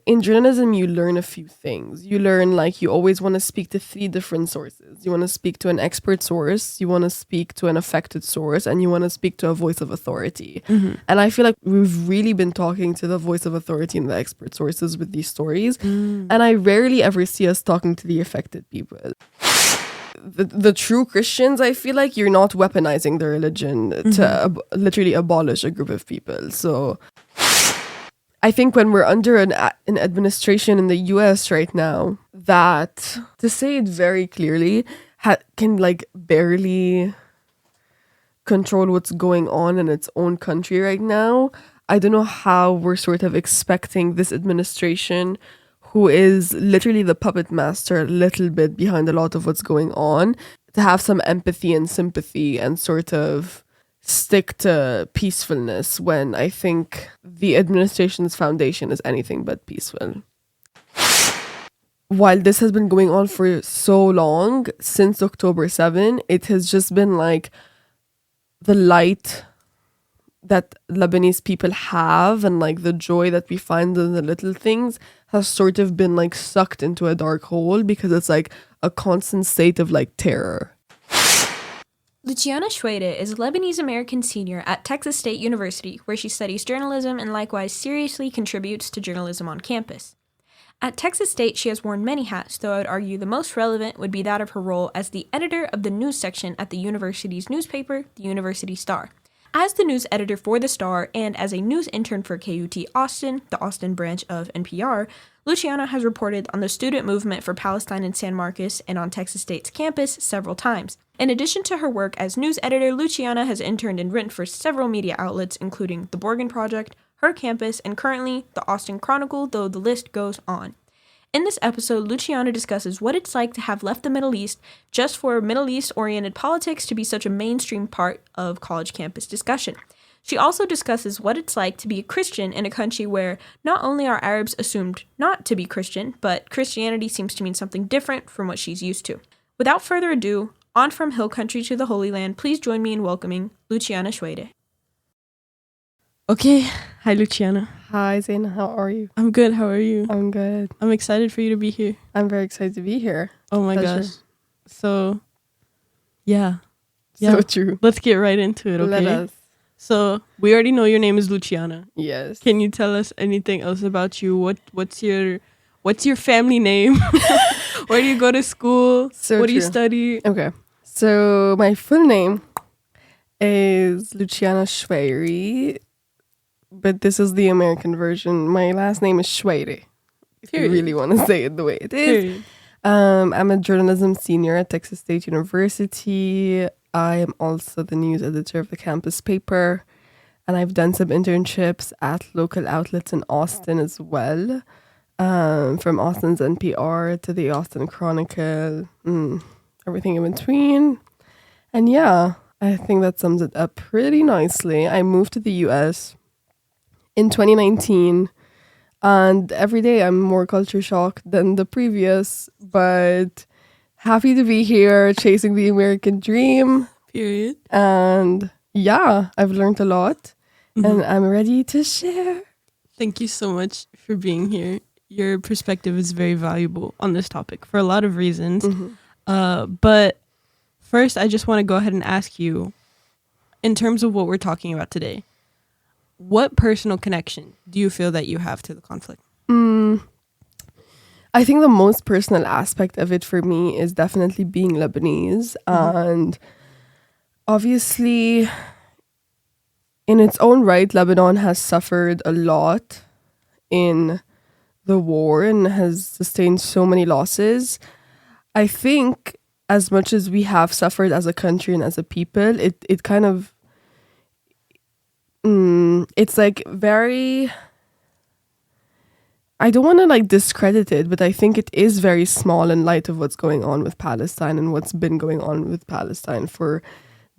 in journalism, you learn a few things. You learn, like, you always want to speak to 3 different sources. You want to speak to an expert source, you want to speak to an affected source, and you want to speak to a voice of authority. And I feel like we've really been talking to the voice of authority and the expert sources with these stories. And I rarely ever see us talking to the affected people. The true Christians, I feel like you're not weaponizing the religion to literally abolish a group of people. So I think when we're under an administration in the US right now that, to say it very clearly, can like barely control what's going on in its own country right now, I don't know how we're sort of expecting this administration, who is literally the puppet master a little bit behind a lot of what's going on, to have some empathy and sympathy and sort of stick to peacefulness when I think the administration's foundation is anything but peaceful. While this has been going on for so long, since October 7, it has just been like the light that Lebanese people have and like the joy that we find in the little things has sort of been like sucked into a dark hole because it's like a constant state of like terror. Lucciana Choueiry is a Lebanese-American senior at Texas State University, where she studies journalism and likewise seriously contributes to journalism on campus. At Texas State, she has worn many hats, though I would argue the most relevant would be that of her role as the editor of the news section at the university's newspaper, the University Star. As the news editor for the Star and as a news intern for KUT Austin, the Austin branch of NPR, Lucciana has reported on the student movement for Palestine in San Marcos and on Texas State's campus several times. In addition to her work as news editor, Lucciana has interned and written for several media outlets, including The Borgen Project, Her Campus, and currently The Austin Chronicle, though the list goes on. In this episode, Lucciana discusses what it's like to have left the Middle East just for Middle East-oriented politics to be such a mainstream part of college campus discussion. She also discusses what it's like to be a Christian in a country where not only are Arabs assumed not to be Christian, but Christianity seems to mean something different from what she's used to. Without further ado, on from Hill Country to the Holy Land, please join me in welcoming Lucciana Choueiry. Okay. Hi, Lucciana. Hi, Zaina. How are you? I'm good. How are you? I'm good. I'm excited for you to be here. I'm very excited to be here. Oh my Pleasure. gosh. So, yeah. So true. Let's get right into it, okay? Let us. So, we already know your name is Lucciana. Yes. Can you tell us anything else about you? What's your family name? Where do you go to school? So what do you true. study? Okay. So my full name is Lucciana Choueiry, but this is the American version. My last name is Choueiry, if you really want to say it the way it is. Period. I'm a journalism senior at Texas State University. I am also the news editor of the campus paper, and I've done some internships at local outlets in Austin as well, from Austin's NPR to the Austin Chronicle, everything in between. And yeah, I think that sums it up pretty nicely. I moved to the US in 2019, and every day I'm more culture shocked than the previous, but happy to be here chasing the American dream. Period. And yeah, I've learned a lot and I'm ready to share. Thank you so much for being here. Your perspective is very valuable on this topic for a lot of reasons. But first, I just want to go ahead and ask you, in terms of what we're talking about today, what personal connection do you feel that you have to the conflict? I think the most personal aspect of it for me is definitely being Lebanese. And obviously, in its own right, Lebanon has suffered a lot in the war and has sustained so many losses. I think as much as we have suffered as a country and as a people, it kind of, it's like very, I don't want to like discredit it, but I think it is very small in light of what's going on with Palestine and what's been going on with Palestine for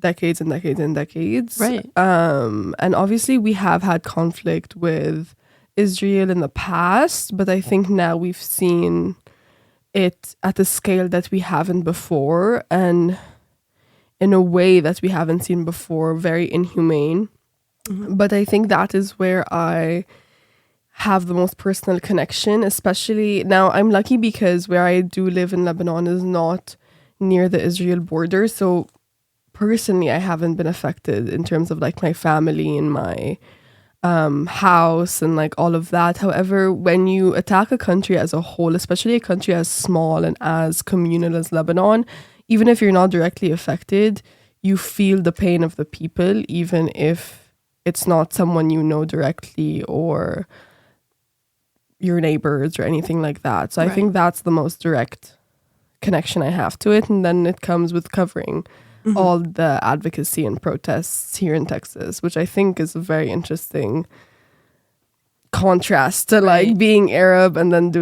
decades and decades and decades. Right. And obviously we have had conflict with Israel in the past, but I think now we've seen it at a scale that we haven't before and in a way that we haven't seen before, very inhumane. But I think that is where I have the most personal connection, especially now. I'm lucky because where I do live in Lebanon is not near the Israel border. So personally, I haven't been affected in terms of like my family and my house and like all of that. However, when you attack a country as a whole, especially a country as small and as communal as Lebanon, even if you're not directly affected, you feel the pain of the people, even if it's not someone you know directly or your neighbors or anything like that. So I think that's the most direct connection I have to it. And then it comes with covering all the advocacy and protests here in Texas, which I think is a very interesting contrast to like being Arab and then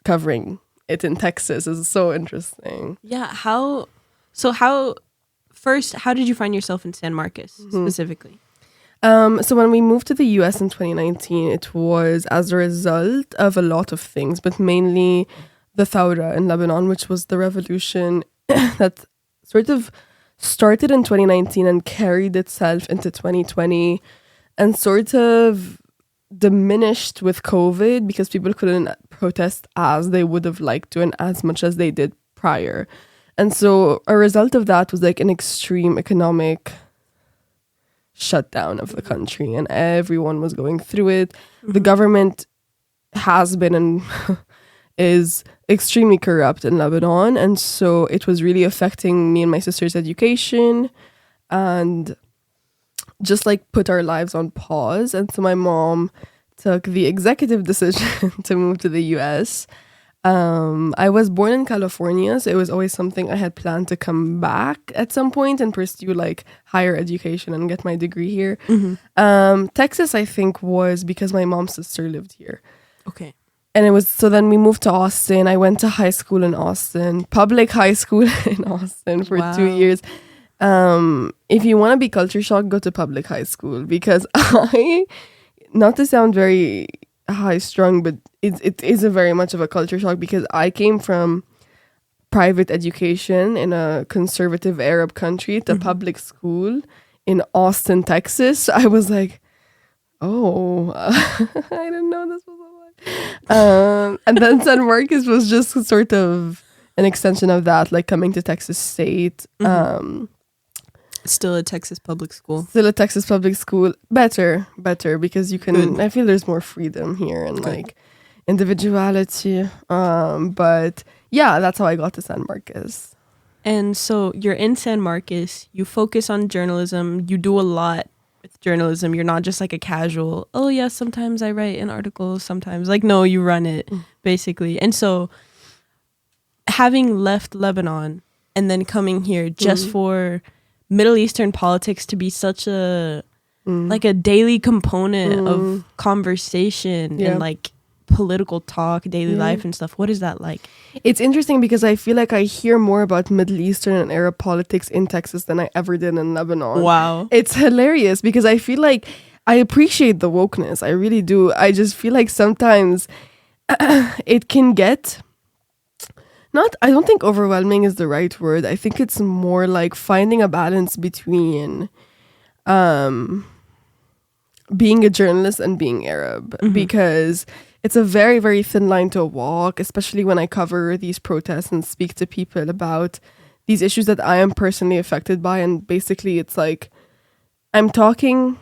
covering it in Texas is so interesting. Yeah. How did you find yourself in San Marcos specifically? So when we moved to the US in 2019, it was as a result of a lot of things, but mainly the Thawra in Lebanon, which was the revolution that sort of started in 2019 and carried itself into 2020 and sort of diminished with COVID because people couldn't protest as they would have liked to and as much as they did prior. And so a result of that was like an extreme economic shutdown of the country, and everyone was going through it. The government has been and is extremely corrupt in Lebanon, and so it was really affecting me and my sister's education and just like put our lives on pause. And so my mom took the executive decision to move to the US. I was born in California, so it was always something I had planned to come back at some point and pursue like higher education and get my degree here. Texas, I think, was because my mom's sister lived here. Okay. And it was, so then we moved to Austin. I went to high school in Austin, public high school in Austin for 2 years. If you want to be culture shocked, go to public high school because not to sound very high strung, but it is a very much of a culture shock because I came from private education in a conservative Arab country to public school in Austin, Texas. So I was like, I didn't know this was and then San Marcos was just sort of an extension of that, like coming to Texas State. Still a Texas public school. Better because you can. I feel there's more freedom here and like individuality. But yeah, that's how I got to San Marcos. And so you're in San Marcos. You focus on journalism. You do a lot with journalism. You're not just like a casual, oh yeah, sometimes I write an article, sometimes like, no, you run it basically. And so having left Lebanon and then coming here just for Middle Eastern politics to be such a like a daily component of conversation and like political talk, daily life and stuff. What is that like? It's interesting because I feel like I hear more about Middle Eastern and Arab politics in Texas than I ever did in Lebanon. Wow. It's hilarious because I feel like I appreciate the wokeness. I really do. I just feel like sometimes it can get I don't think overwhelming is the right word. I think it's more like finding a balance between being a journalist and being Arab because it's a very, very thin line to walk, especially when I cover these protests and speak to people about these issues that I am personally affected by. And basically it's like I'm talking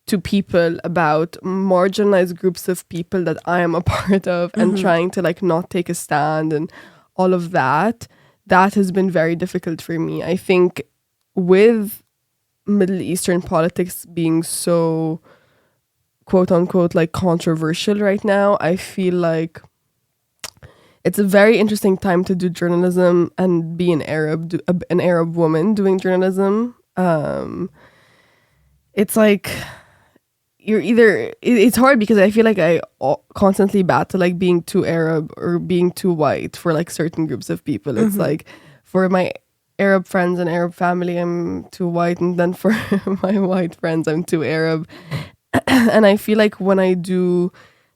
to people about marginalized groups of people that I am a part of and trying to like not take a stand and all of that. That has been very difficult for me. I think with Middle Eastern politics being so quote unquote like controversial right now, I feel like it's a very interesting time to do journalism and be an Arab woman doing journalism. It's like you're either it's hard because I feel like I constantly battle like being too Arab or being too white for like certain groups of people. It's like for my Arab friends and Arab family I'm too white, and then for my white friends I'm too Arab. And I feel like when I do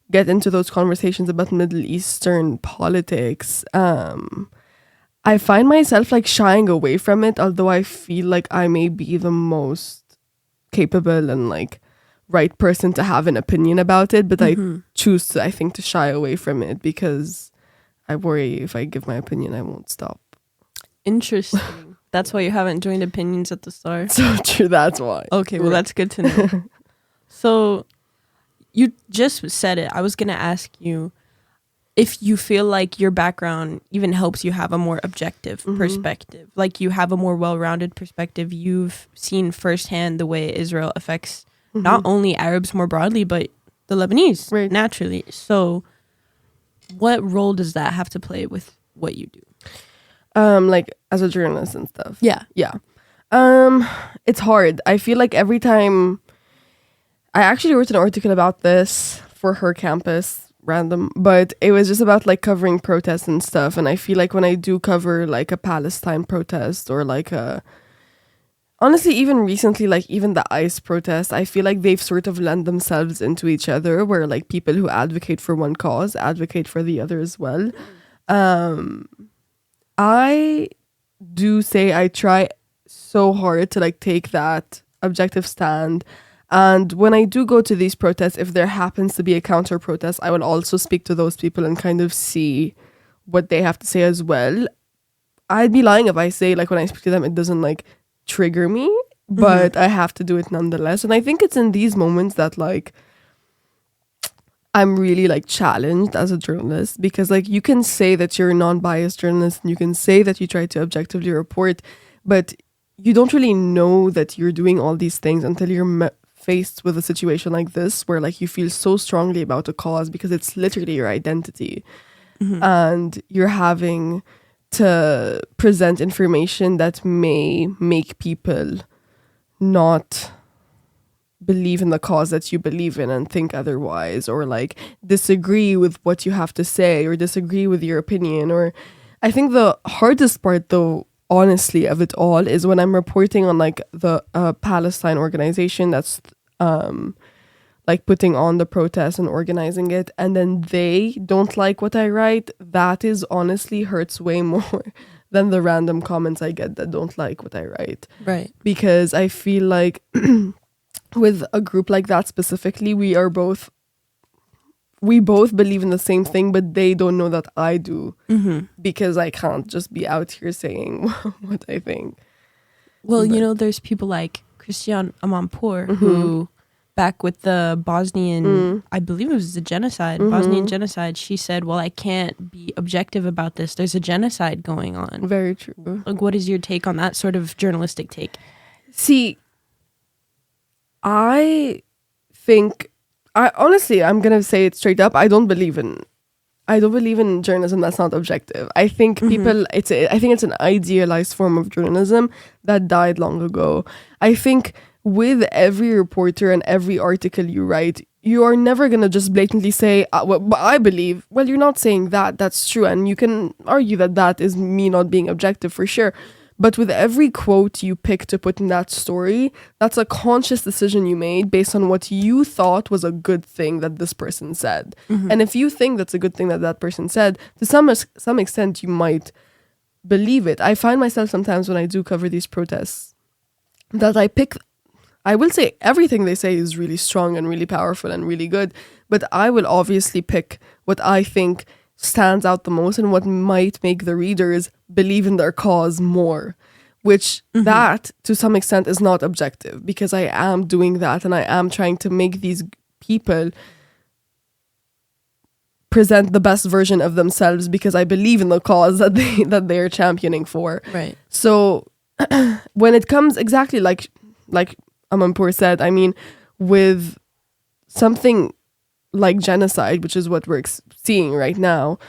get into those conversations about Middle Eastern politics, I find myself like shying away from it, although I feel like I may be the most capable and like right person to have an opinion about it, but I choose to, I think, to shy away from it because I worry if I give my opinion, I won't stop. Interesting. That's why you haven't joined opinions at the start. So true, that's why. Okay, well, that's good to know. So you just said it. I was going to ask you if you feel like your background even helps you have a more objective perspective, like you have a more well-rounded perspective. You've seen firsthand the way Israel affects not only Arabs more broadly, but the Lebanese naturally. So what role does that have to play with what you do? Like as a journalist and stuff. Yeah. It's hard. I feel like every time I actually wrote an article about this for her campus, random, but it was just about like covering protests and stuff. And I feel like when I do cover like a Palestine protest or like honestly, even recently, like even the ICE protest, I feel like they've sort of lent themselves into each other where like people who advocate for one cause advocate for the other as well. I do say I try so hard to like take that objective stand. And when I do go to these protests, if there happens to be a counter protest, I will also speak to those people and kind of see what they have to say as well. I'd be lying if I say like when I speak to them, it doesn't like trigger me, but I have to do it nonetheless. And I think it's in these moments that like I'm really like challenged as a journalist, because like you can say that you're a non-biased journalist and you can say that you try to objectively report, but you don't really know that you're doing all these things until you're faced with a situation like this where like you feel so strongly about a cause because it's literally your identity, and you're having to present information that may make people not believe in the cause that you believe in and think otherwise, or like disagree with what you have to say or disagree with your opinion. Or I think the hardest part though, honestly, of it all is when I'm reporting on like the Palestine organization that's like putting on the protest and organizing it, and then they don't like what I write. That is honestly hurts way more than the random comments I get that don't like what I write. Right. Because I feel like with a group like that specifically, we both believe in the same thing, but they don't know that I do, because I can't just be out here saying what I think. Well, you know, there's people like Christian Amanpour who, back with the Bosnian, I believe it was the genocide, Bosnian genocide, she said, well, I can't be objective about this. There's a genocide going on. Very true. Like, what is your take on that sort of journalistic take? See, I think, honestly, I'm going to say it straight up. I don't believe in journalism that's not objective. I think I think it's an idealized form of journalism that died long ago. I think with every reporter and every article you write, you are never going to just blatantly say, well, I believe. Well, you're not saying that. That's true. And you can argue that is me not being objective for sure. But with every quote you pick to put in that story, that's a conscious decision you made based on what you thought was a good thing that this person said. And if you think that's a good thing that person said, to some extent, you might believe it. I find myself sometimes when I do cover these protests that I will say everything they say is really strong and really powerful and really good, but I will obviously pick what I think stands out the most and what might make the readers believe in their cause more, which that to some extent is not objective, because I am doing that and I am trying to make these people present the best version of themselves because I believe in the cause that they are championing for. Right. So when it comes exactly like Amanpour said, I mean, with something like genocide, which is what we're seeing right now,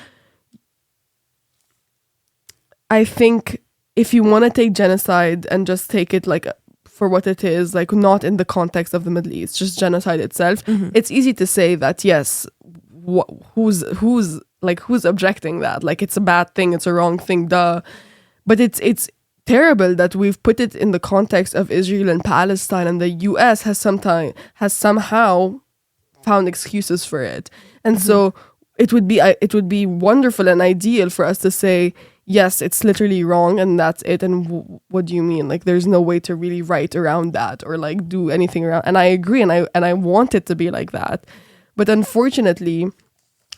I think if you want to take genocide and just take it like for what it is, like not in the context of the Middle East, just genocide itself, it's easy to say that, yes, who's objecting that? Like, it's a bad thing, it's a wrong thing, duh. But it's terrible that we've put it in the context of Israel and Palestine, and the US has somehow found excuses for it. And so it would be wonderful and ideal for us to say, yes, it's literally wrong and that's it. And what do you mean? Like, there's no way to really write around that or like do anything around. And I agree, and I want it to be like that. But unfortunately,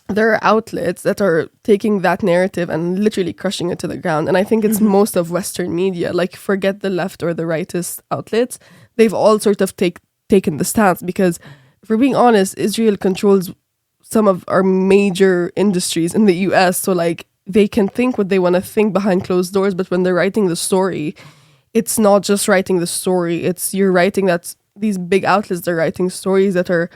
there are outlets that are taking that narrative and literally crushing it to the ground. And I think it's most of Western media. Like, forget the left or the rightist outlets. They've all sort of taken the stance because, if we're being honest, Israel controls some of our major industries in the US. So like, they can think what they want to think behind closed doors, but when they're writing the story, it's not just writing the story. It's you're writing that these big outlets are writing stories that are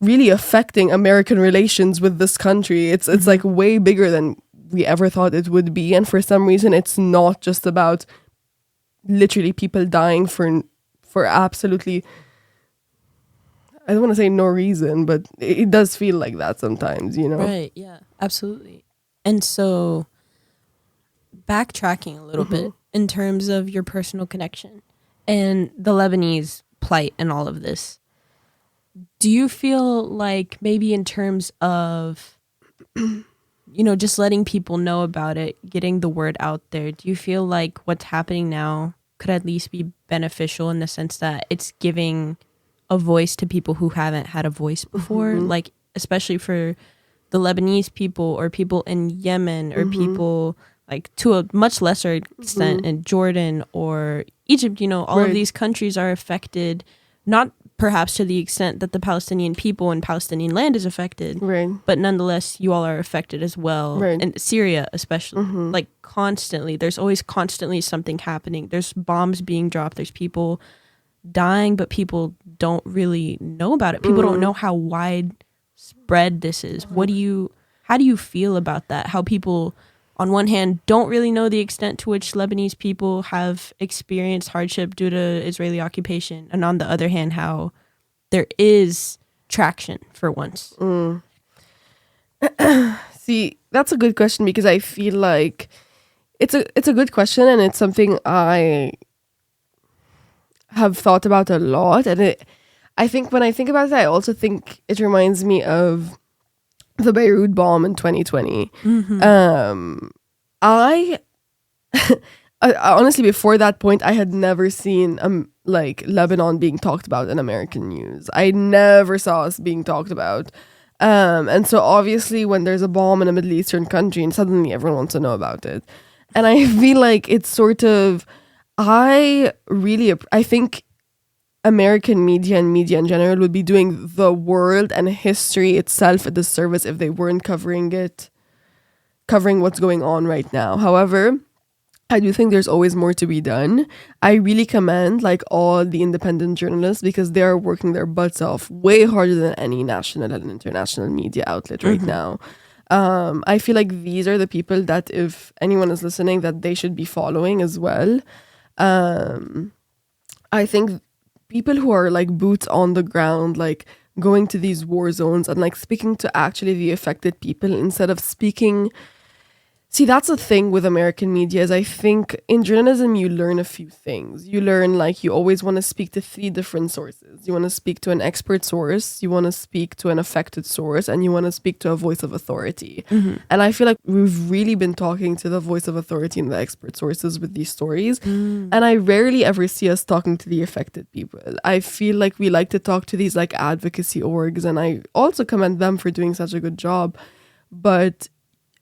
really affecting American relations with this country. It's like way bigger than we ever thought it would be. And for some reason, it's not just about literally people dying for absolutely, I don't want to say no reason, but it does feel like that sometimes, you know? Right, yeah, absolutely. And so, backtracking a little bit in terms of your personal connection and the Lebanese plight and all of this, do you feel like maybe in terms of, you know, just letting people know about it, getting the word out there, do you feel like what's happening now could at least be beneficial in the sense that it's giving a voice to people who haven't had a voice before? Like, especially for the Lebanese people or people in Yemen or people like to a much lesser extent in Jordan or Egypt, you know, all of these countries are affected, not perhaps to the extent that the Palestinian people and Palestinian land is affected, but nonetheless, you all are affected as well. And Syria, especially, like constantly, there's always constantly something happening. There's bombs being dropped. There's people dying, but people don't really know about it. People don't know how widespread this is. How do you feel about that? How people, on one hand, don't really know the extent to which Lebanese people have experienced hardship due to Israeli occupation, and on the other hand, how there is traction for once. See, that's a good question because I feel like it's a good question, and it's something I have thought about a lot. And I think when I think about it, I also think it reminds me of the Beirut bomb in 2020. I honestly, before that point, I had never seen like Lebanon being talked about in American news. I never saw us being talked about. And so obviously when there's a bomb in a Middle Eastern country and suddenly everyone wants to know about it. And I feel like it's sort of, I think American media and media in general would be doing the world and history itself a disservice if they weren't covering what's going on right now. However, I do think there's always more to be done. I really commend like all the independent journalists because they are working their butts off way harder than any national and international media outlet right now. I feel like these are the people that if anyone is listening that they should be following as well. I think people who are like boots on the ground, like going to these war zones and like speaking to actually the affected people instead of speaking. See, that's the thing with American media is I think in journalism, you learn a few things. You learn like you always want to speak to 3 different sources. You want to speak to an expert source, you want to speak to an affected source, and you want to speak to a voice of authority. And I feel like we've really been talking to the voice of authority and the expert sources with these stories. And I rarely ever see us talking to the affected people. I feel like we like to talk to these like advocacy orgs, and I also commend them for doing such a good job. But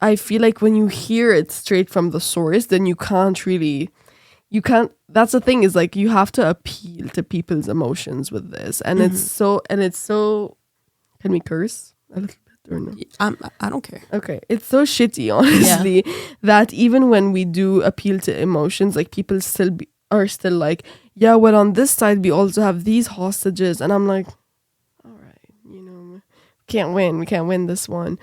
I feel like when you hear it straight from the source, then you can't, that's the thing is like, you have to appeal to people's emotions with this. And it's so, can we curse a little bit or no? I don't care. Okay. It's so shitty, honestly, that even when we do appeal to emotions, like people are still like, yeah, well, on this side, we also have these hostages. And I'm like, all right, you know, we can't win this one.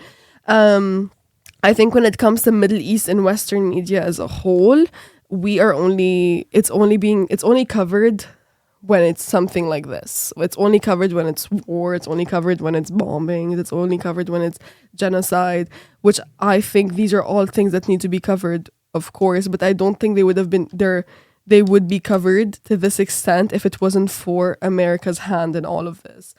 I think when it comes to Middle East and Western media as a whole, it's only covered when it's something like this. It's only covered when it's war. It's only covered when it's bombing. It's only covered when it's genocide, which I think these are all things that need to be covered, of course, but I don't think they would have been there. They would be covered to this extent if it wasn't for America's hand in all of this.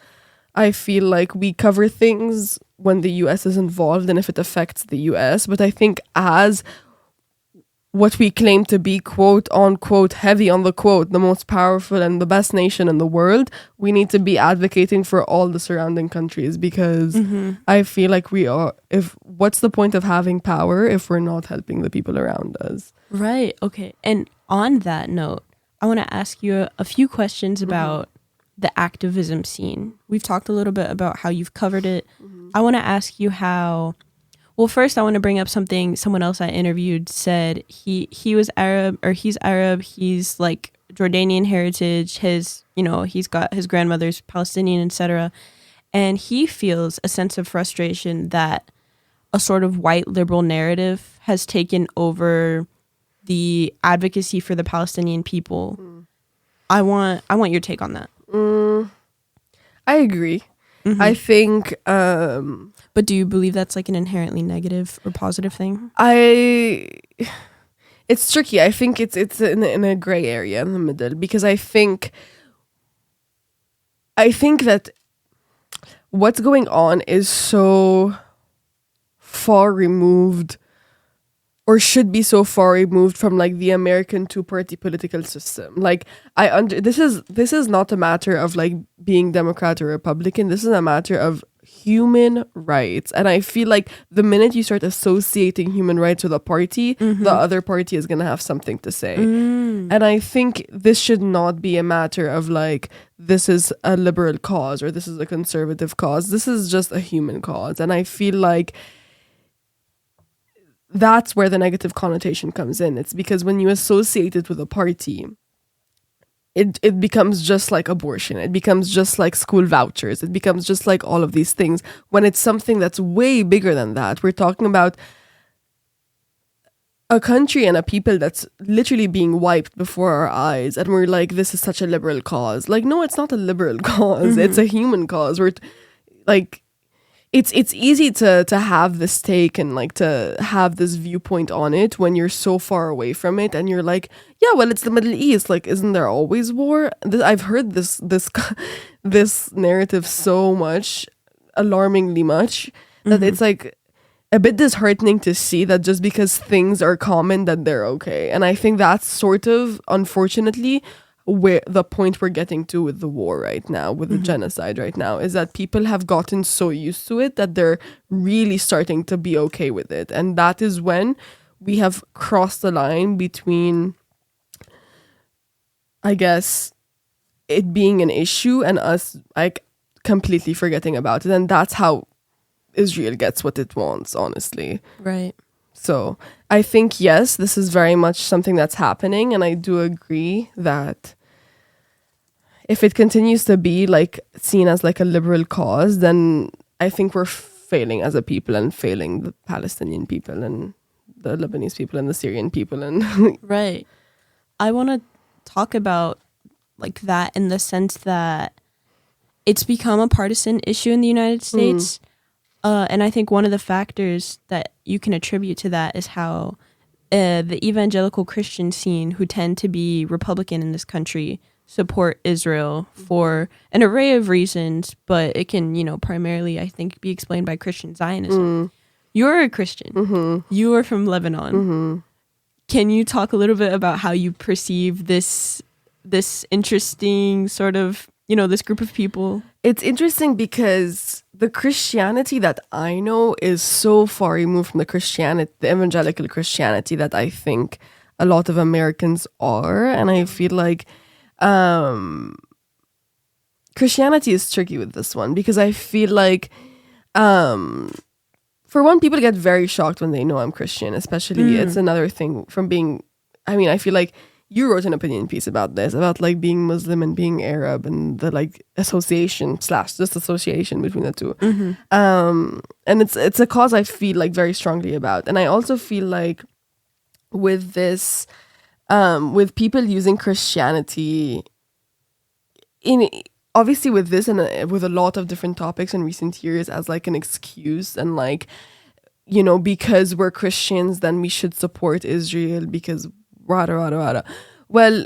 I feel like we cover things when the US is involved and if it affects the US. But I think as what we claim to be, quote unquote, heavy on the quote, the most powerful and the best nation in the world, we need to be advocating for all the surrounding countries, because I feel like we are, what's the point of having power if we're not helping the people around us? Right. Okay. And on that note, I want to ask you a few questions about the activism scene. We've talked a little bit about how you've covered it. I want to ask you how. Well, first, I want to bring up something someone else I interviewed said. He was Arab, or he's Arab. He's like Jordanian heritage. He's got his grandmother's Palestinian, etc. And he feels a sense of frustration that a sort of white liberal narrative has taken over the advocacy for the Palestinian people. I want your take on that. I agree. I think but do you believe that's like an inherently negative or positive thing? It's tricky. I think it's in a gray area in the middle, because I think that what's going on is so far removed, or should be so far removed from like the American two-party political system. Like this is not a matter of like being Democrat or Republican. This is a matter of human rights. And I feel like the minute you start associating human rights with a party, the other party is gonna have something to say. And I think this should not be a matter of like, this is a liberal cause or this is a conservative cause. This is just a human cause. And I feel like that's where the negative connotation comes in. It's because when you associate it with a party, it becomes just like abortion. It becomes just like school vouchers. It becomes just like all of these things, when it's something that's way bigger than that. We're talking about a country and a people that's literally being wiped before our eyes, and we're like, this is such a liberal cause. Like, no, it's not a liberal cause. It's a human cause. We're like, it's easy to have this take and like to have this viewpoint on it when you're so far away from it, and you're like, yeah, well, it's the Middle East. Like, isn't there always war? I've heard this narrative so much, alarmingly much, that it's like a bit disheartening to see that just because things are common that they're okay. And I think that's sort of, unfortunately, where the point we're getting to with the war right now, with the genocide right now, is that people have gotten so used to it that they're really starting to be okay with it. And that is when we have crossed the line between, I guess, it being an issue and us like completely forgetting about it. And that's how Israel gets what it wants, honestly. Right. So I think, yes, this is very much something that's happening. And I do agree that if it continues to be like seen as like a liberal cause, then I think we're failing as a people, and failing the Palestinian people and the Lebanese people and the Syrian people. And Right. I want to talk about like that in the sense that it's become a partisan issue in the United States. And I think one of the factors that you can attribute to that is how the evangelical Christian scene, who tend to be Republican in this country, support Israel for an array of reasons, but it can, primarily, I think, be explained by Christian Zionism. You're a Christian. You are from Lebanon. Can you talk a little bit about how you perceive this interesting sort of, this group of people? It's interesting because the Christianity that I know is so far removed from the evangelical Christianity that I think a lot of Americans are. And I feel like Christianity is tricky with this one, because I feel like, for one, people get very shocked when they know I'm Christian, especially. It's another thing from being, I feel like you wrote an opinion piece about this, about like being Muslim and being Arab, and the like association / disassociation between the two. And it's a cause I feel like very strongly about. And I also feel like with this, with people using Christianity obviously with this and with a lot of different topics in recent years as like an excuse, and like, because we're Christians, then we should support Israel because rada, rada, rada. Well,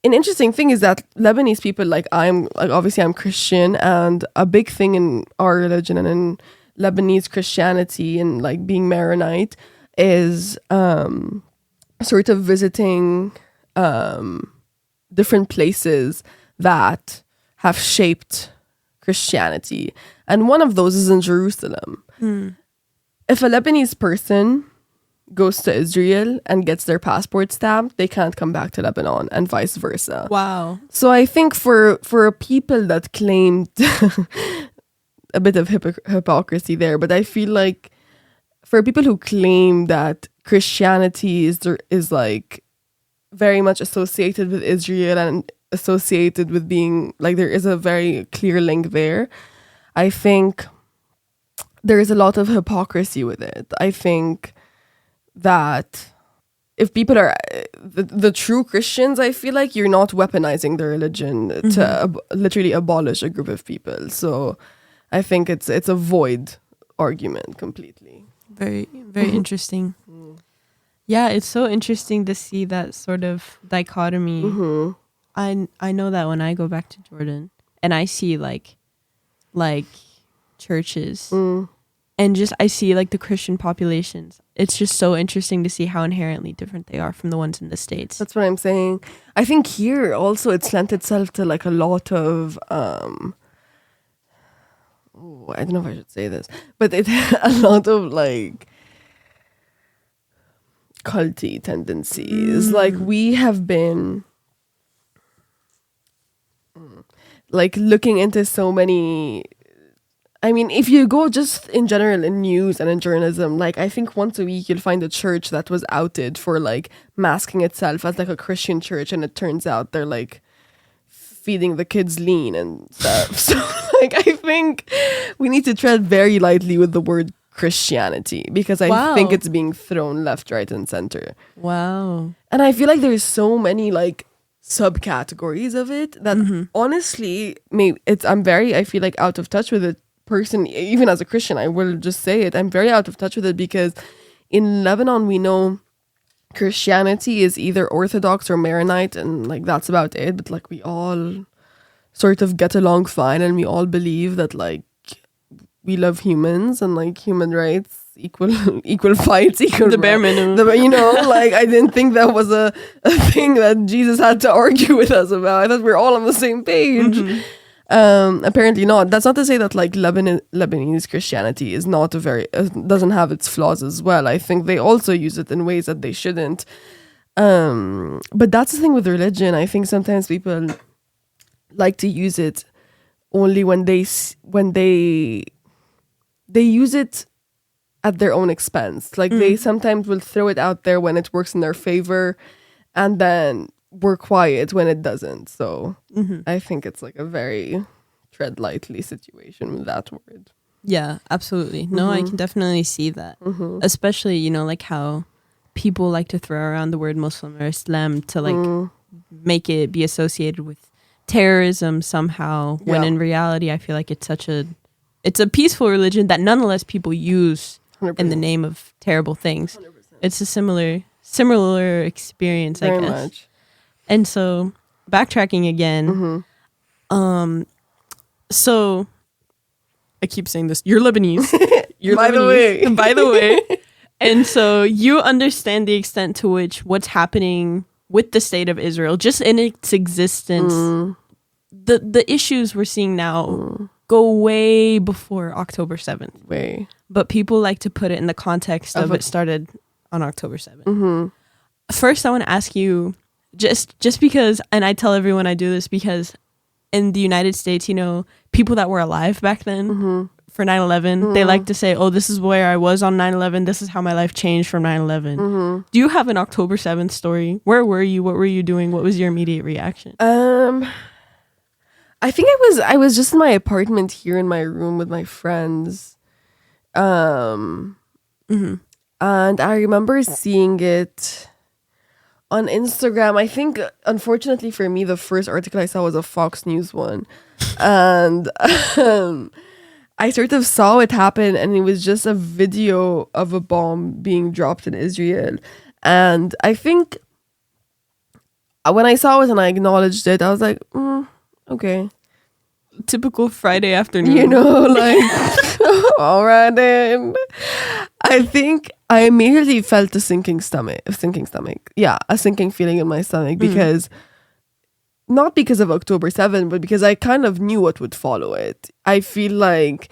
an interesting thing is that Lebanese people, obviously I'm Christian, and a big thing in our religion and in Lebanese Christianity and like being Maronite is sort of visiting different places that have shaped Christianity. And one of those is in Jerusalem. If a Lebanese person goes to Israel and gets their passport stamped, they can't come back to Lebanon, and vice versa. Wow. So I think for people that claimed a bit of hypocrisy there, but I feel like for people who claim that Christianity is like very much associated with Israel and associated with being like there is a very clear link there, I think there is a lot of hypocrisy with it. I think that if people are the true Christians, I feel like you're not weaponizing the religion to literally abolish a group of people. So I think it's a void argument completely. Very, very interesting. Yeah, it's so interesting to see that sort of dichotomy. I know that when I go back to Jordan and I see like churches and just I see like the Christian populations, it's just so interesting to see how inherently different they are from the ones in the States. That's what I'm saying. I think here also it's lent itself to like a lot of I don't know if I should say this, but it a lot of like culty tendencies. Like we have been like looking into so many. I mean, if you go just in general in news and in journalism, like I think once a week you'll find a church that was outed for like masking itself as like a Christian church, and it turns out they're like feeding the kids lean and stuff. So like I think we need to tread very lightly with the word Christianity because I think it's being thrown left, right, and center. Wow. And I feel like there's so many like subcategories of it that honestly, I feel like out of touch with it. Person, even as a Christian, I will just say it, I'm very out of touch with it because in Lebanon we know Christianity is either Orthodox or Maronite, and like that's about it, but like we all sort of get along fine and we all believe that like we love humans and like human rights, equal fights, equal the bare minimum. Like I didn't think that was a thing that Jesus had to argue with us about. I thought we were all on the same page. Apparently not. That's not to say that like Lebanese Christianity is not doesn't have its flaws as well. I think they also use it in ways that they shouldn't. But that's the thing with religion. I think sometimes people like to use it only when they use it at their own expense. Like they sometimes will throw it out there when it works in their favor, and then we're quiet when it doesn't. So I think it's like a very tread lightly situation with that word. Yeah, absolutely. No, I can definitely see that. Especially, like how people like to throw around the word Muslim or Islam to like make it be associated with terrorism somehow, when in reality I feel like it's a peaceful religion that nonetheless people use 100%. In the name of terrible things. 100%. It's a similar experience, I guess. Very much. And so, backtracking again, so I keep saying this, you're Lebanese. You're By Lebanese. By the way. And so you understand the extent to which what's happening with the state of Israel, just in its existence, the issues we're seeing now go way before October 7th. Way. But people like to put it in the context of it started on October 7th. First, I want to ask you, just because, and I tell everyone I do this because in the United States, people that were alive back then for 9/11, they like to say, oh, this is where I was on 9/11. This is how my life changed from 9/11. Do you have an October 7th story? Where were you? What were you doing? What was your immediate reaction? I think I was just in my apartment here in my room with my friends. And I remember seeing it on Instagram. I think, unfortunately for me, the first article I saw was a Fox News one. And I sort of saw it happen, and it was just a video of a bomb being dropped in Israel. And I think when I saw it and I acknowledged it, I was like, okay. Typical Friday afternoon. Like, all right then. I think I immediately felt a sinking stomach. Yeah, a sinking feeling in my stomach because not because of October 7th, but because I kind of knew what would follow it. I feel like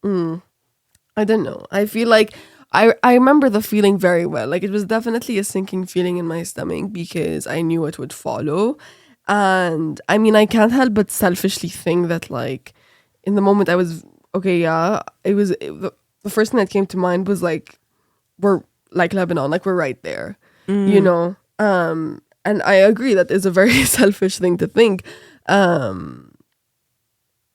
I don't know. I feel like I remember the feeling very well. Like it was definitely a sinking feeling in my stomach because I knew what would follow. And I mean, I can't help but selfishly think that like in the moment I was okay, yeah, the first thing that came to mind was like we're like Lebanon, like we're right there. You know? And I agree that is a very selfish thing to think.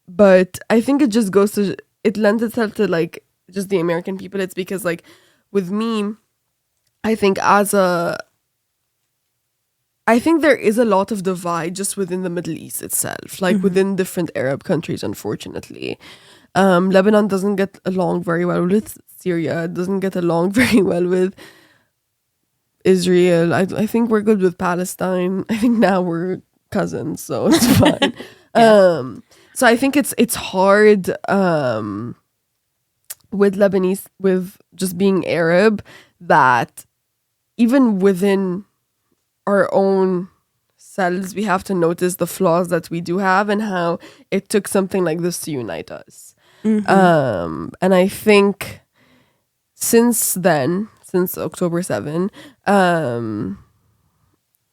But I think it just goes to it lends itself to like just the American people. It's because like with me, I think I think there is a lot of divide just within the Middle East itself, like within different Arab countries, unfortunately. Lebanon doesn't get along very well with Syria, doesn't get along very well with Israel. I think we're good with Palestine. I think now we're cousins, so it's fine. So I think it's hard with Lebanese, with just being Arab, that even within our own selves, we have to notice the flaws that we do have and how it took something like this to unite us. And I think since then, since October 7,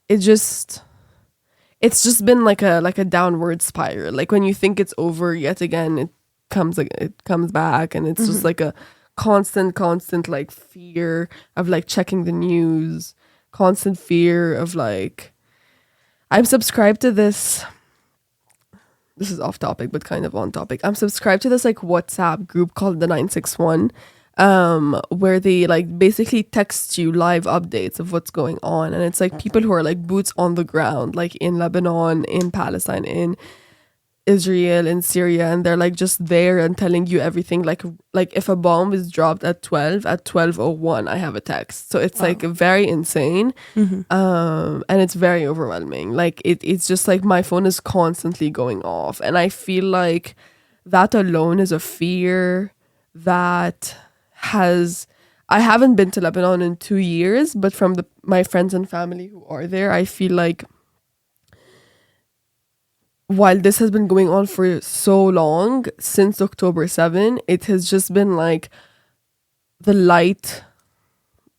it's just been like a downward spiral. Like when you think it's over, yet again it comes back, and it's just like a constant like fear of like checking the news, constant fear of like I'm subscribed to this is off topic but kind of on topic. I'm subscribed to this like WhatsApp group called the 961, where they like basically text you live updates of what's going on, and it's like people who are like boots on the ground, like in Lebanon, in Palestine, in Israel, in Syria, and they're like just there and telling you everything. Like if a bomb is dropped at 12:01 I have a text. So it's like very insane. And it's very overwhelming. Like it's just like my phone is constantly going off, and I feel like that alone is a fear that I haven't been to Lebanon in 2 years, but from my friends and family who are there, I feel like while this has been going on for so long, since October 7, it has just been like the light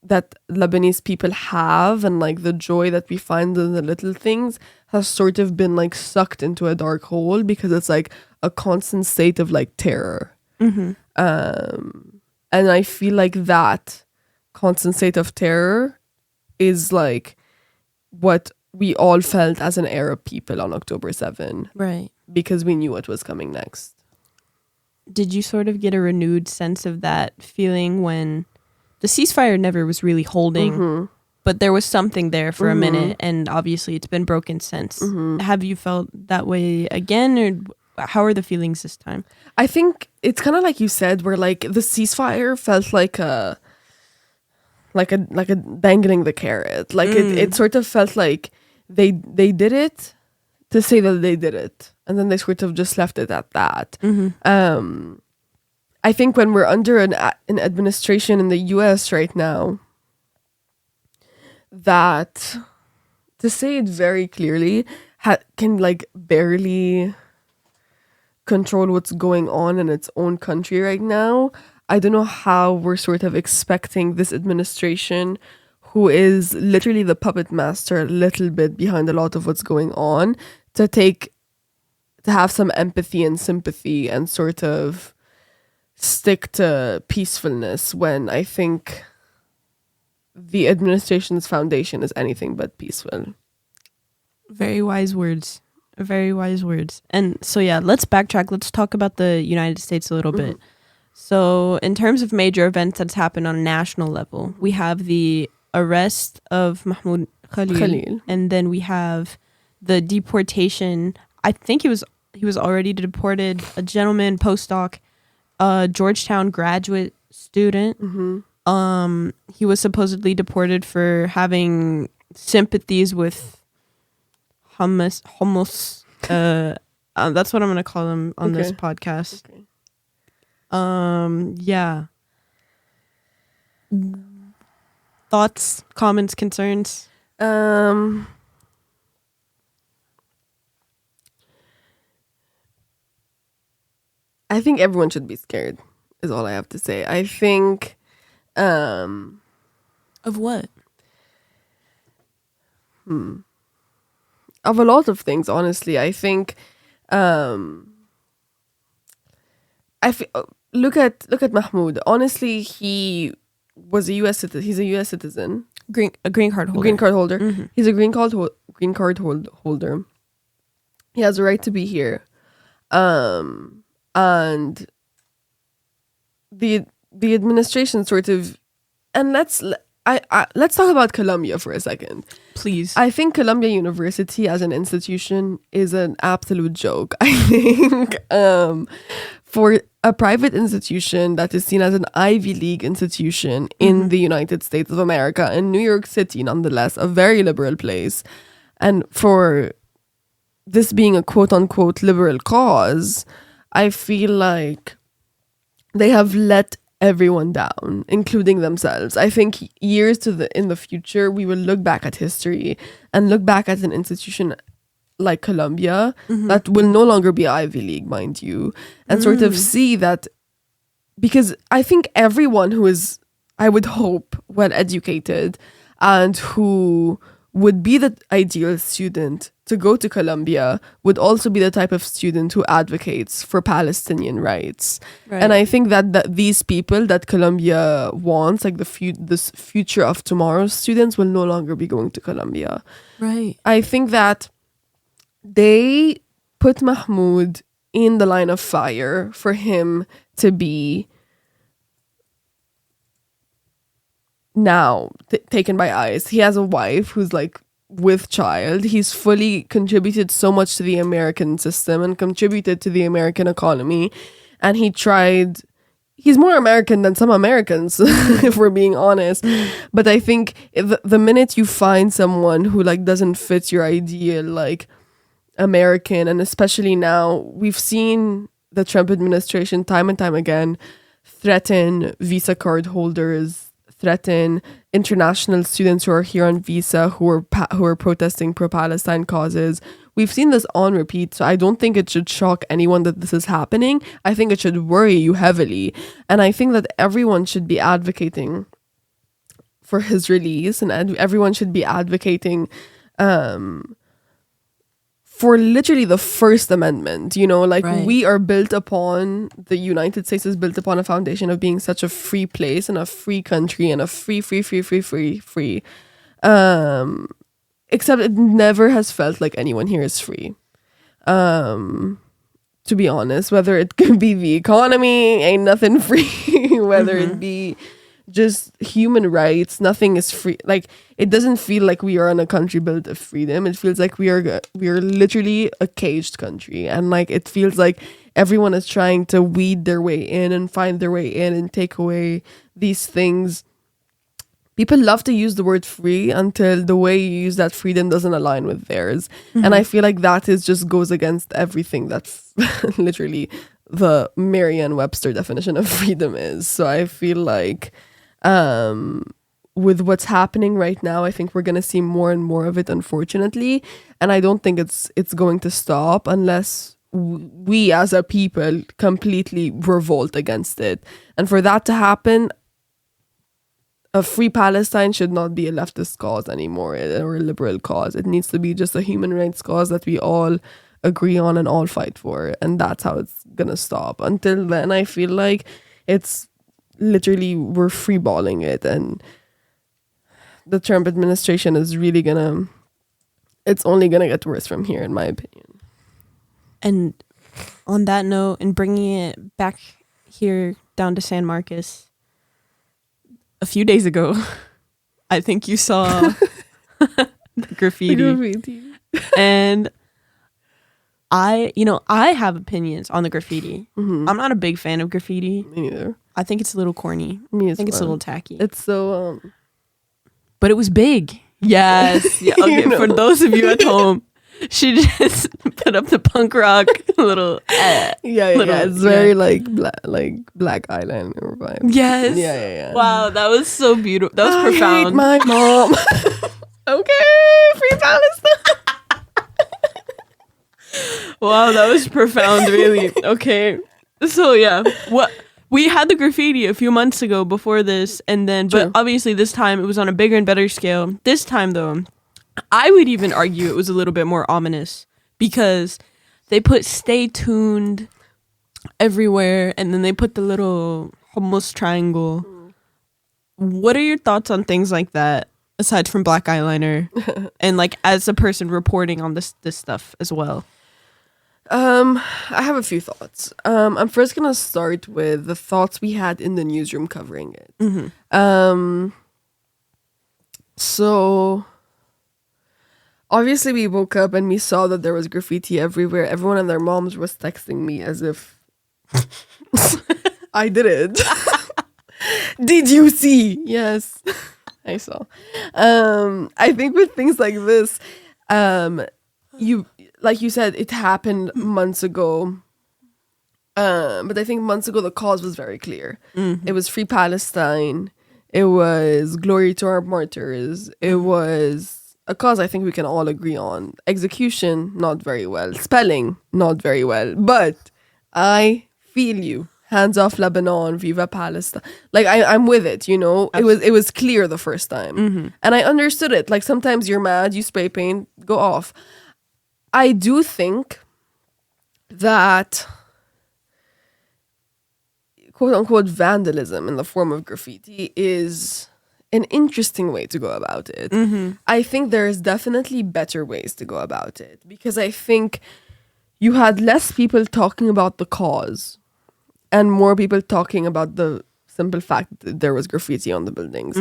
that Lebanese people have and like the joy that we find in the little things has sort of been like sucked into a dark hole, because it's like a constant state of like terror. And I feel like that constant state of terror is like what we all felt as an Arab people on October 7. Right. Because we knew what was coming next. Did you sort of get a renewed sense of that feeling when the ceasefire never was really holding, but there was something there for a minute, and obviously it's been broken since. Have you felt that way again, or how are the feelings this time? I think it's kind of like you said, where like the ceasefire felt like a dangling the carrot. Like it sort of felt like they did it to say that they did it, and then they sort of just left it at that. I think when we're under an administration in the US right now, that, to say it very clearly, can like barely control what's going on in its own country right now. I don't know how we're sort of expecting this administration, who is literally the puppet master a little bit behind a lot of what's going on, to have some empathy and sympathy and sort of stick to peacefulness, when I think the administration's foundation is anything but peaceful. Very wise words. Very wise words. And so, yeah, let's backtrack. Let's talk about the United States a little bit. So in terms of major events that's happened on a national level, we have the arrest of Mahmoud Khalil. And then we have the deportation. I think he was already deported. A gentleman, postdoc, a Georgetown graduate student. He was supposedly deported for having sympathies with hummus. That's what I'm going to call him on this podcast. Yeah. Thoughts, comments, concerns? I think everyone should be scared, is all I have to say. I think Of what? of a lot of things, honestly. I think look at Mahmoud. Honestly, he was a US citizen. He's a US citizen. A green card holder. Green card holder. Mhm. He's a green card holder. He has a right to be here. And the administration sort of, and let's talk about Columbia for a second. Please. I think Columbia University as an institution is an absolute joke. I think for a private institution that is seen as an Ivy League institution in the United States of America, in New York City, nonetheless, a very liberal place, and for this being a quote-unquote liberal cause, I feel like they have let everyone down, including themselves. I think years in the future, we will look back at history and look back at an institution like Columbia that will no longer be Ivy League, mind you, and sort of see that, because I think everyone who is, I would hope, well educated and who would be the ideal student to go to Columbia would also be the type of student who advocates for Palestinian rights. Right. And I think that these people that Columbia wants, like this future of tomorrow's students, will no longer be going to Columbia. Right. I think that they put Mahmoud in the line of fire for him to be now taken by ICE. He has a wife who's like with child. He's fully contributed so much to the American system and contributed to the American economy. And he's more American than some Americans, if we're being honest. But I think the minute you find someone who like doesn't fit your ideal, like American, and especially now, we've seen the Trump administration time and time again threaten visa card holders, threaten international students who are here on visa, who are protesting pro-Palestine causes. We've seen this on repeat, so I don't think it should shock anyone that this is happening. I think it should worry you heavily. And I think that everyone should be advocating for his release, and everyone should be advocating for literally the First Amendment, like Right. we are built upon, the United States is built upon a foundation of being such a free place and a free country and a free. Except it never has felt like anyone here is free. To be honest, whether it could be the economy, ain't nothing free, whether it be just human rights, nothing is free. Like, it doesn't feel like we are in a country built of freedom. It feels like we are literally a caged country, and like it feels like everyone is trying to weed their way in and find their way in and take away these things. People love to use the word free until the way you use that freedom doesn't align with theirs. And I feel like that just goes against everything that's literally the Merriam-Webster definition of freedom is. So I feel like with what's happening right now, I think we're going to see more and more of it, unfortunately. And I don't think it's going to stop unless we as a people completely revolt against it. And for that to happen, a free Palestine should not be a leftist cause anymore or a liberal cause. It needs to be just a human rights cause that we all agree on and all fight for. And that's how it's going to stop. Until then, I feel like it's literally, we're freeballing it. And the Trump administration is really it's only going to get worse from here, in my opinion. And on that note, and bringing it back here down to San Marcos, a few days ago, I think you saw the graffiti. And I have opinions on the graffiti. Mm-hmm. I'm not a big fan of graffiti. Me neither. I think it's a little corny. I think it's a little tacky. It's so but it was big. Yes. Yeah, okay, for those of you at home, She just put up the punk rock little. It's very like black eyeliner vibe. Yes. Yeah. Wow, that was so beautiful. That was I profound. hate my mom. Okay, free Palestine. Wow, that was profound, really. Okay. So yeah, what we had the graffiti a few months ago before this, and then but obviously this time it was on a bigger and better scale. This time though, I would even argue it was a little bit more ominous because they put "Stay tuned" everywhere, and then they put the little hummus triangle. What are your thoughts on things like that, aside from black eyeliner, and like as a person reporting on this stuff as well? I have a few thoughts. I'm first gonna start with the thoughts we had in the newsroom covering it. So obviously we woke up and we saw that there was graffiti everywhere. Everyone and their moms was texting me as if I did it. Did you see? Yes, I saw. I think with things like this, you like you said, it happened months ago. But I think months ago the cause was very clear. It was Free Palestine. It was glory to our martyrs. It was a cause I think we can all agree on. Execution, not very well. Spelling, not very well. But I feel you. Hands off Lebanon, Viva Palestine. Like I'm with it, you know. Absolutely. It was clear the first time. And I understood it. Like sometimes you're mad, you spray paint, go off. I do think that quote unquote vandalism in the form of graffiti is an interesting way to go about it. I think there's definitely better ways to go about it because I think you had less people talking about the cause and more people talking about the simple fact that there was graffiti on the buildings.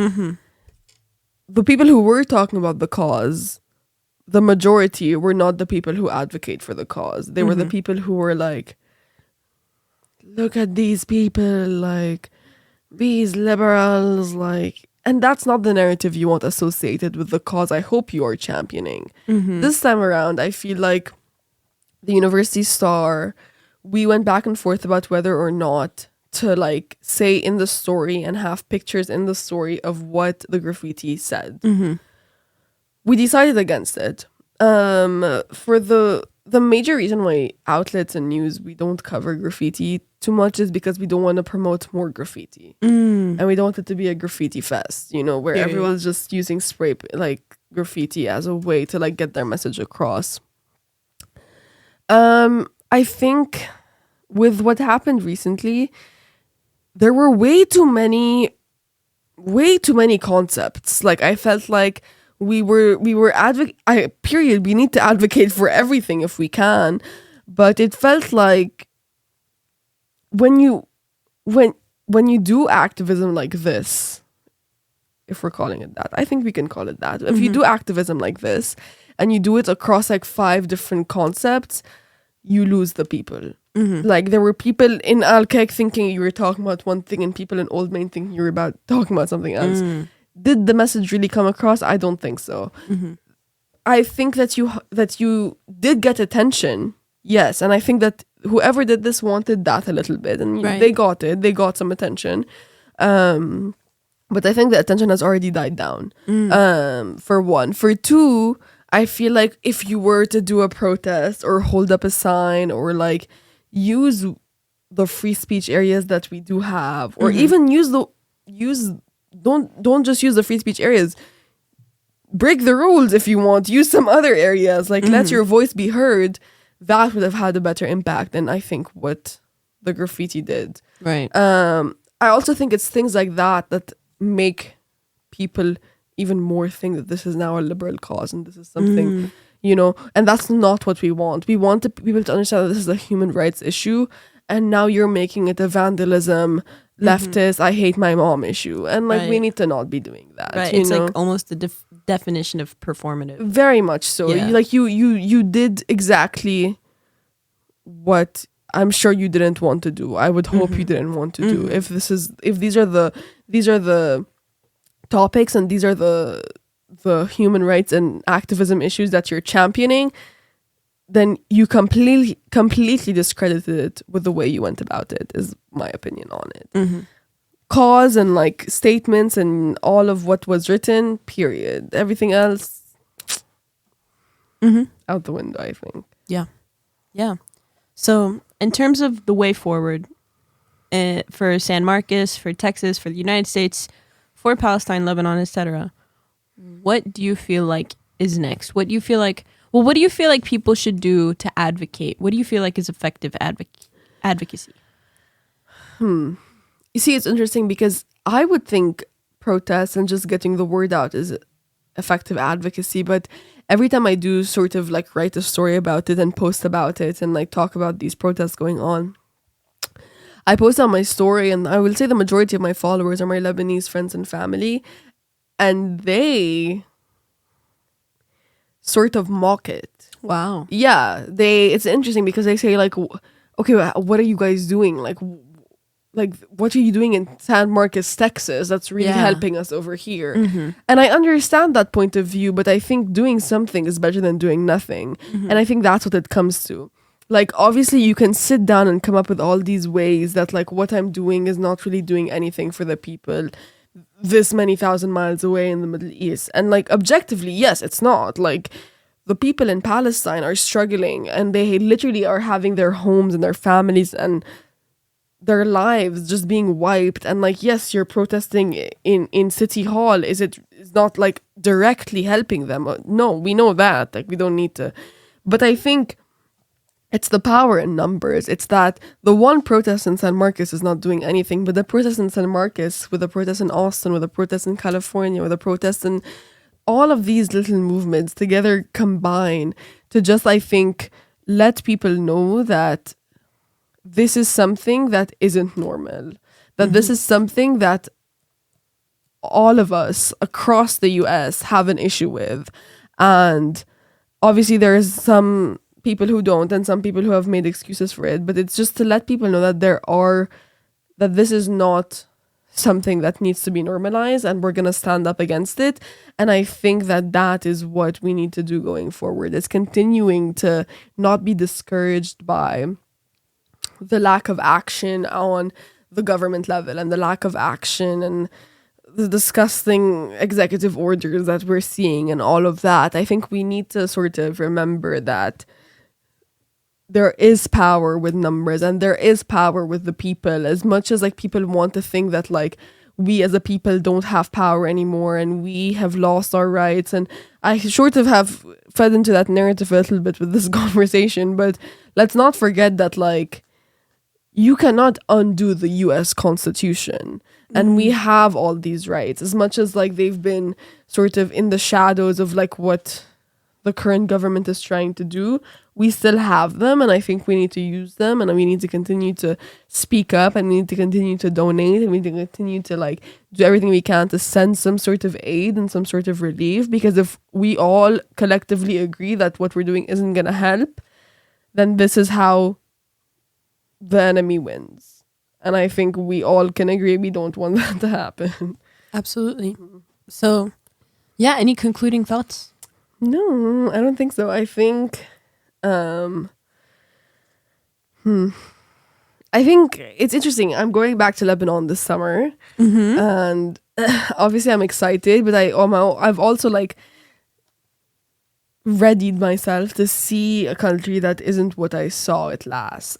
The people who were talking about the cause, the majority were not the people who advocate for the cause. They were the people who were like, look at these people, like, these liberals, like, and that's not the narrative you want associated with the cause I hope you are championing. This time around, I feel like the University Star, we went back and forth about whether or not to like say in the story and have pictures in the story of what the graffiti said. We decided against it. For the major reason why outlets and news we don't cover graffiti too much is because we don't want to promote more graffiti. And we don't want it to be a graffiti fest, you know, where everyone's just using like graffiti as a way to like get their message across. I think with what happened recently, there were way too many concepts. Like I felt like we were we need to advocate for everything if we can, but it felt like when you do activism like this, if we're calling it that, I think we can call it that. If you do activism like this and you do it across like 5 different concepts, you lose the people. Like there were people in Al-Kek thinking you were talking about one thing and people in Old Main thinking you were talking about something else. Did the message really come across? I don't think so. I think that you did get attention, yes, and I think that whoever did this wanted that a little bit, and they got it. They got some attention, but I think the attention has already died down. For one, for two, I feel like if you were to do a protest or hold up a sign or like use the free speech areas that we do have, or even don't just use the free speech areas. Break the rules if you want. Use some other areas. Like let your voice be heard. That would have had a better impact than I think what the graffiti did. Right. I also think it's things like that make people even more think that this is now a liberal cause and this is something, you know, and that's not what we want. We want people to understand that this is a human rights issue, and now you're making it a vandalism, leftist, I hate my mom issue. And like, we need to not be doing that. Right. It's like almost the definition of performative. Very much so. Yeah. You did exactly what I'm sure you didn't want to do. I would hope you didn't want to do. If these are the topics and these are the human rights and activism issues that you're championing, then you completely discredited it with the way you went about it, is my opinion on it. Mm-hmm. Cause and like statements and all of what was written, period. Everything else, out the window, I think. Yeah. So in terms of the way forward for San Marcos, for Texas, for the United States, for Palestine, Lebanon, etc., what do you feel like is next? What do you feel like people should do to advocate? What do you feel like is effective advocacy? You see, it's interesting because I would think protests and just getting the word out is effective advocacy, but every time I do sort of like write a story about it and post about it and like talk about these protests going on, I post on my story, and I will say the majority of my followers are my Lebanese friends and family, and they sort of mock it. Wow. Yeah, it's interesting because they say like, okay, what are you guys doing? Like what are you doing in San Marcos, Texas? That's really helping us over here. And I understand that point of view, but I think doing something is better than doing nothing. And I think that's what it comes to. Like, obviously you can sit down and come up with all these ways that like what I'm doing is not really doing anything for the people this many thousand miles away in the Middle East. And like objectively, yes, it's not. Like the people in Palestine are struggling, and they literally are having their homes and their families and their lives just being wiped. And like, yes, you're protesting in City Hall. Is not like directly helping them? No, we know that. Like, we don't need to. But I think it's the power in numbers. It's that the one protest in San Marcos is not doing anything, but the protest in San Marcos, with the protest in Austin, with the protest in California, with the protest in all of these little movements together combine to just, I think, let people know that this is something that isn't normal, that this is something that all of us across the US have an issue with. And obviously there's some people who don't and some people who have made excuses for it, but it's just to let people know that that this is not something that needs to be normalized, and we're going to stand up against it. And I think that is what we need to do going forward, is continuing to not be discouraged by the lack of action on the government level and the lack of action and the disgusting executive orders that we're seeing and all of that. I think we need to sort of remember that there is power with numbers, and there is power with the people. As much as like people want to think that like we as a people don't have power anymore and we have lost our rights, and I sort of have fed into that narrative a little bit with this conversation, but let's not forget that like you cannot undo the US Constitution, and we have all these rights. As much as like they've been sort of in the shadows of like what the current government is trying to do, we still have them, and I think we need to use them, and we need to continue to speak up, and we need to continue to donate, and we need to continue to like do everything we can to send some sort of aid and some sort of relief, because if we all collectively agree that what we're doing isn't going to help, then this is how the enemy wins. And I think we all can agree we don't want that to happen. Absolutely. So, yeah, any concluding thoughts? No, I don't think so. I think I think it's interesting. I'm going back to Lebanon this summer, and obviously I'm excited, but I've also like readied myself to see a country that isn't what I saw it last.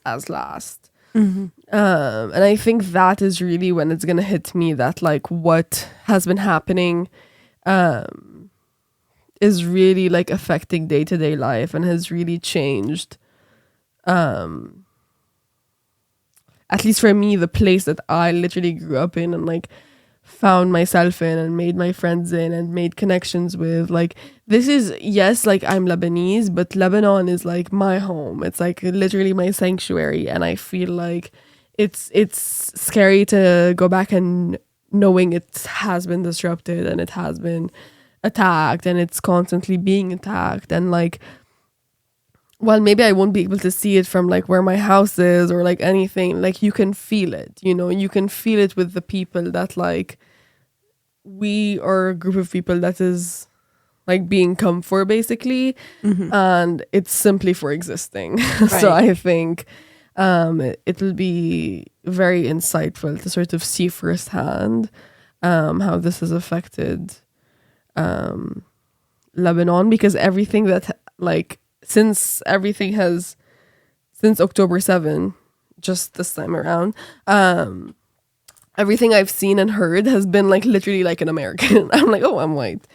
And I think that is really when it's gonna hit me that like what has been happening is really like affecting day-to-day life and has really changed, at least for me, the place that I literally grew up in and like found myself in and made my friends in and made connections with. Like, this is, yes, like I'm Lebanese, but Lebanon is like my home. It's like literally my sanctuary, and I feel like it's scary to go back and knowing it has been disrupted and it has been attacked and it's constantly being attacked, and like, well, maybe I won't be able to see it from like where my house is or like anything, like you can feel it, you can feel it with the people that like we are a group of people that is like being come for, basically, and it's simply for existing. So I think it'll be very insightful to sort of see firsthand how this has affected Lebanon, because everything that since October 7, just this time around, everything I've seen and heard has been like literally like an American. I'm like, oh, I'm white.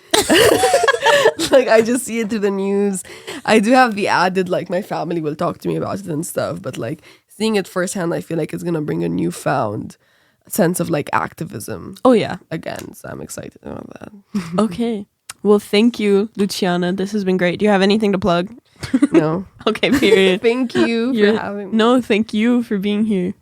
Like, I just see it through the news. I do have the added, like, my family will talk to me about it and stuff, but like seeing it firsthand, I feel like it's gonna bring a newfound sense of like activism. Oh yeah, again. So I'm excited about that. Okay. Well, thank you, Lucciana. This has been great. Do you have anything to plug? No. Okay, period. Thank you for having me. No, thank you for being here.